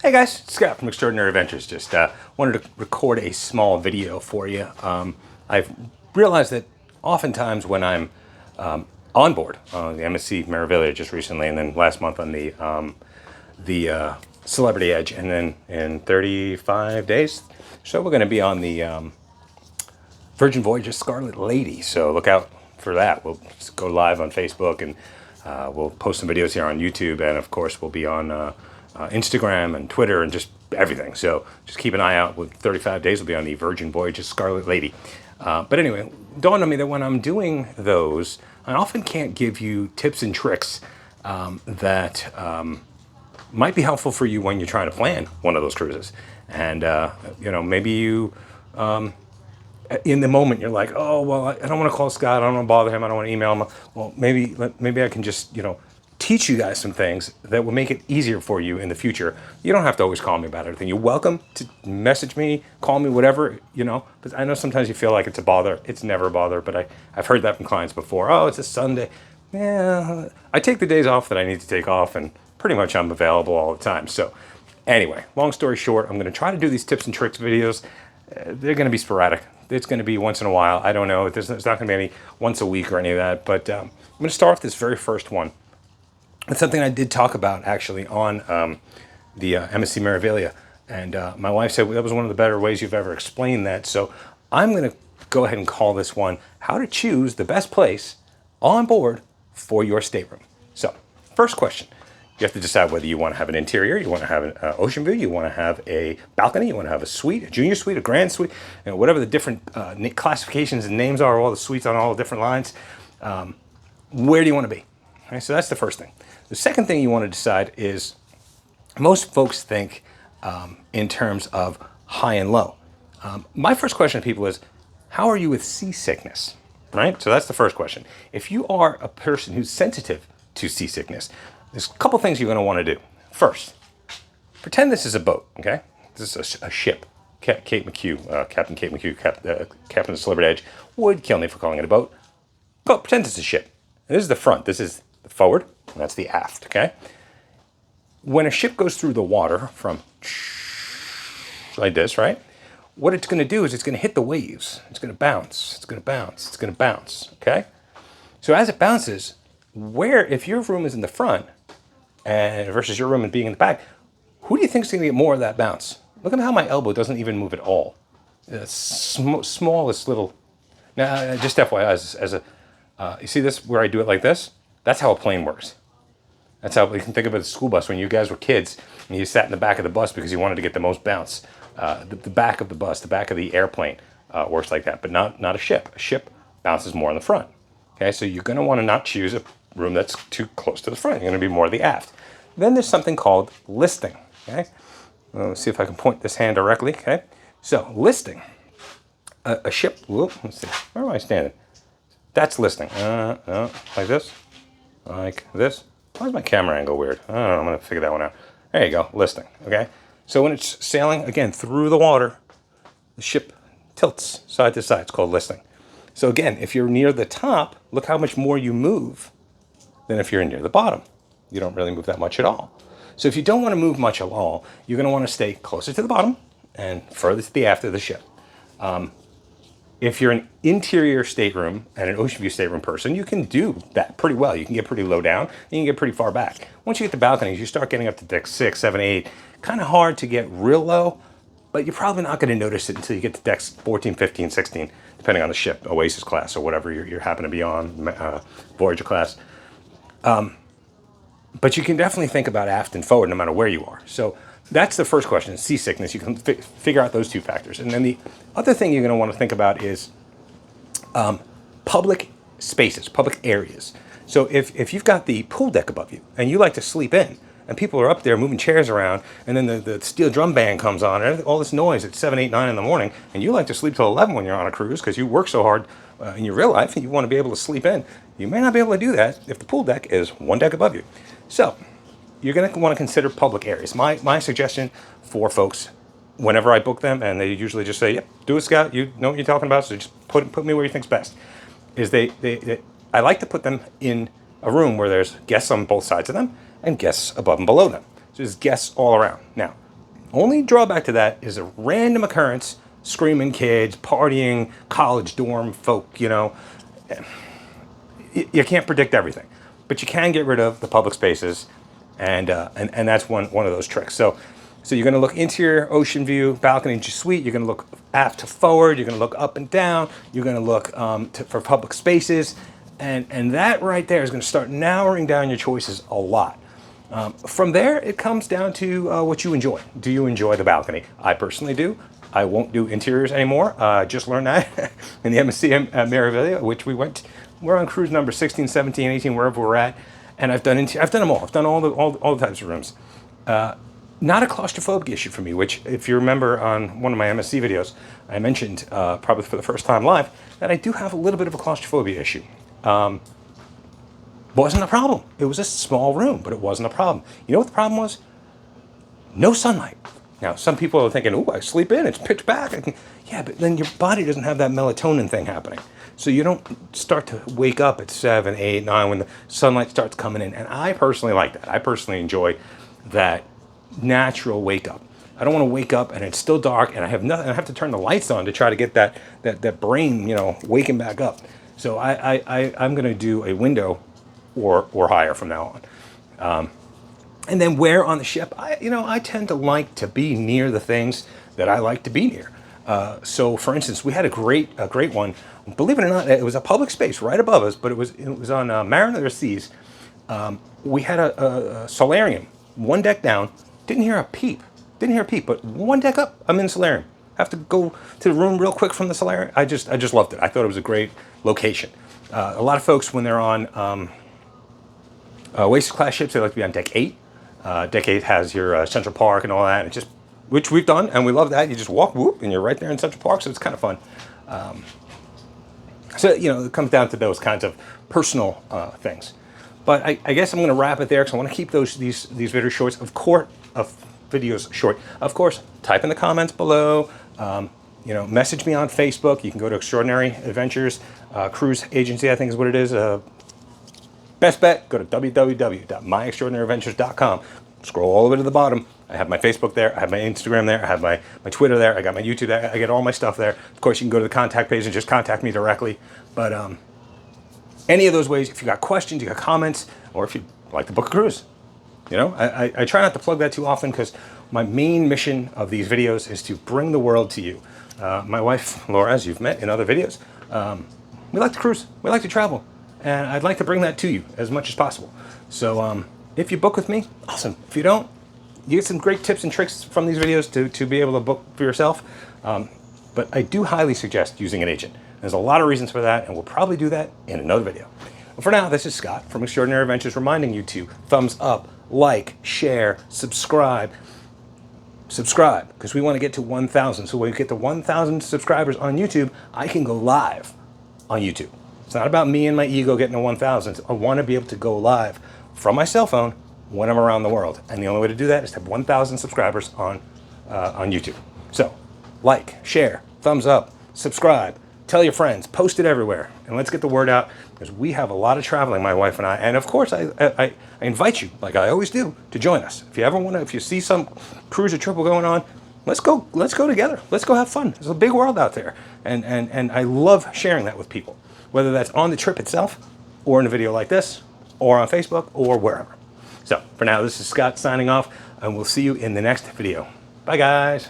Hey guys, Scott from Extraordinary Adventures. Just wanted to record a small video for you. I've realized that oftentimes when I'm on board the MSC Meraviglia just recently, and then last month on the Celebrity Edge, and then in 35 days, so we're going to be on the Virgin Voyages Scarlet Lady. So look out for that. We'll go live on Facebook, and we'll post some videos here on YouTube, and of course we'll be on Instagram and Twitter and just everything. So just keep an eye out. With 35 days, we'll be on the Virgin Voyages Scarlet Lady. But anyway, it dawned on me that when I'm doing those, I often can't give you tips and tricks that might be helpful for you when you're trying to plan one of those cruises. And maybe you in the moment you're like, oh well, I don't want to call Scott, I don't want to bother him, I don't want to email him. Well, maybe I can just teach you guys some things that will make it easier for you in the future. You don't have to always call me about everything. You're welcome to message me, call me, whatever, because I know sometimes you feel like it's a bother. It's never a bother, but I've heard that from clients before. Oh, it's a Sunday. Yeah, I take the days off that I need to take off, and pretty much I'm available all the time. So anyway, long story short, I'm going to try to do these tips and tricks videos. They're going to be sporadic. It's going to be once in a while. I don't know. There's not going to be any once a week or any of that, but I'm going to start off this very first one. It's something I did talk about actually on the MSC Meraviglia, and my wife said that was one of the better ways you've ever explained that. So I'm going to go ahead and call this one "How to Choose the Best Place on Board for Your Stateroom." So, first question: you have to decide whether you want to have an interior, you want to have an ocean view, you want to have a balcony, you want to have a suite, a junior suite, a grand suite, whatever the different classifications and names are, all the suites on all the different lines. Where do you want to be? Okay, so that's the first thing. The second thing you want to decide is, most folks think in terms of high and low. My first question to people is, how are you with seasickness? Right? So that's the first question. If you are a person who's sensitive to seasickness, there's a couple things you're going to want to do. First, pretend this is a boat, okay? This is a ship. Captain Kate McHugh, Captain of the Celebrity Edge, would kill me for calling it a boat. Go, pretend it's a ship. This is the front. This is the forward. And that's the aft, okay? When a ship goes through the water from like this, right? What it's going to do is it's going to hit the waves. It's going to bounce. It's going to bounce. It's going to bounce, okay? So as it bounces, if your room is in the front and versus your room being in the back, who do you think is going to get more of that bounce? Look at how my elbow doesn't even move at all. The smallest little. Now, just FYI, you see this where I do it like this? That's how a plane works. That's how you can think of it as a school bus. When you guys were kids and you sat in the back of the bus because you wanted to get the most bounce, the back of the bus, the back of the airplane works like that, but not a ship. A ship bounces more in the front. Okay, so you're going to want to not choose a room that's too close to the front. You're going to be more the aft. Then there's something called listing. Okay, let's see if I can point this hand directly. Okay, so listing. A ship. Let's see. Where am I standing? That's listing. Like this. Like this. Why is my camera angle weird? I don't know. I'm going to figure that one out. There you go. Listing. Okay. So when it's sailing, again, through the water, the ship tilts side to side. It's called listing. So again, if you're near the top, look how much more you move than if you're near the bottom. You don't really move that much at all. So if you don't want to move much at all, you're going to want to stay closer to the bottom and further to the aft of the ship. If you're an interior stateroom and an ocean view stateroom person, you can do that pretty well. You can get pretty low down, and you can get pretty far back. Once you get to balconies, you start getting up to deck 6, 7, 8. Kind of hard to get real low, but you're probably not going to notice it until you get to decks 14, 15, 16, depending on the ship, Oasis class or whatever you happen to be on, Voyager class. But you can definitely think about aft and forward no matter where you are. So that's the first question, seasickness. You can figure out those two factors. And then the other thing you're going to want to think about is public spaces, public areas. So if you've got the pool deck above you and you like to sleep in, and people are up there moving chairs around, and then the steel drum band comes on, and all this noise at 7, 8, 9 in the morning, and you like to sleep till 11 when you're on a cruise because you work so hard in your real life and you want to be able to sleep in, you may not be able to do that if the pool deck is one deck above you. So you're going to want to consider public areas. My suggestion for folks, whenever I book them, and they usually just say, yep, do it, Scott, you know what you're talking about, so just put me where you think's best, is I like to put them in a room where there's guests on both sides of them and guests above and below them. So there's guests all around. Now, Only drawback to that is a random occurrence, screaming kids, partying, college dorm folk, you know. You can't predict everything, but you can get rid of the public spaces, and that's one of those tricks. So you're going to look interior, ocean view, balcony to suite. You're going to look aft to forward. You're going to look up and down. You're going to look for public spaces, and that right there is going to start narrowing down your choices a lot. From there, it comes down to what you enjoy. Do you enjoy the balcony? I personally do. I won't do interiors anymore. Just learned that in the MSC at Meraviglia, which we're on cruise number 16, 17, 18, wherever we're at. And I've done them all. I've done all the types of rooms. Not a claustrophobic issue for me, which if you remember on one of my MSC videos, I mentioned probably for the first time live, that I do have a little bit of a claustrophobia issue. Wasn't a problem. It was a small room, but it wasn't a problem. You know what the problem was? No sunlight. Now, some people are thinking, "Oh, I sleep in, it's pitch black." Yeah, but then your body doesn't have that melatonin thing happening. So you don't start to wake up at 7, 8, 9 when the sunlight starts coming in. And I personally like that. I personally enjoy that natural wake up. I don't want to wake up and it's still dark and I have nothing. I have to turn the lights on to try to get that brain, you know, waking back up. So I'm going to do a window or higher from now on. And then where on the ship, I tend to like to be near the things that I like to be near. So for instance, we had a great one. Believe it or not, it was a public space right above us, but it was on Mariner Seas. We had a solarium, one deck down. Didn't hear a peep, but one deck up, I'm in the solarium. Have to go to the room real quick from the solarium. I just loved it. I thought it was a great location. A lot of folks, when they're on Oasis class ships, they like to be on deck 8. Deck 8 has your Central Park and all that. Which we've done, and we love that. You just walk, whoop, and you're right there in Central Park, so it's kind of fun. So, it comes down to those kinds of personal things. But I guess I'm going to wrap it there because I want to keep these videos short. Videos short. Of course, type in the comments below. Message me on Facebook. You can go to Extraordinary Adventures Cruise Agency, I think is what it is. Best bet, go to www.myextraordinaryadventures.com. Scroll all the way to the bottom. I have my Facebook there. I have my Instagram there. I have my Twitter there. I got my YouTube there. I get all my stuff there. Of course, you can go to the contact page and just contact me directly. But any of those ways, if you got questions, you got comments, or if you like to book a cruise, I try not to plug that too often because my main mission of these videos is to bring the world to you. My wife, Laura, as you've met in other videos, we like to cruise. We like to travel. And I'd like to bring that to you as much as possible. So if you book with me, awesome. If you don't, you get some great tips and tricks from these videos to be able to book for yourself. But I do highly suggest using an agent. There's a lot of reasons for that, and we'll probably do that in another video. Well, for now, this is Scott from Extraordinary Adventures reminding you to thumbs up, like, share, subscribe. Subscribe, because we want to get to 1,000. So when we get to 1,000 subscribers on YouTube, I can go live on YouTube. It's not about me and my ego getting to 1,000. I want to be able to go live from my cell phone when I'm around the world. And the only way to do that is to have 1,000 subscribers on YouTube. So, like, share, thumbs up, subscribe, tell your friends, post it everywhere. And let's get the word out because we have a lot of traveling, my wife and I. And of course, I invite you, like I always do, to join us. If you ever want to, if you see some cruise or trip going on, let's go together. Let's go have fun. There's a big world out there. And I love sharing that with people, whether that's on the trip itself or in a video like this or on Facebook or wherever. So for now, this is Scott signing off, and we'll see you in the next video. Bye, guys.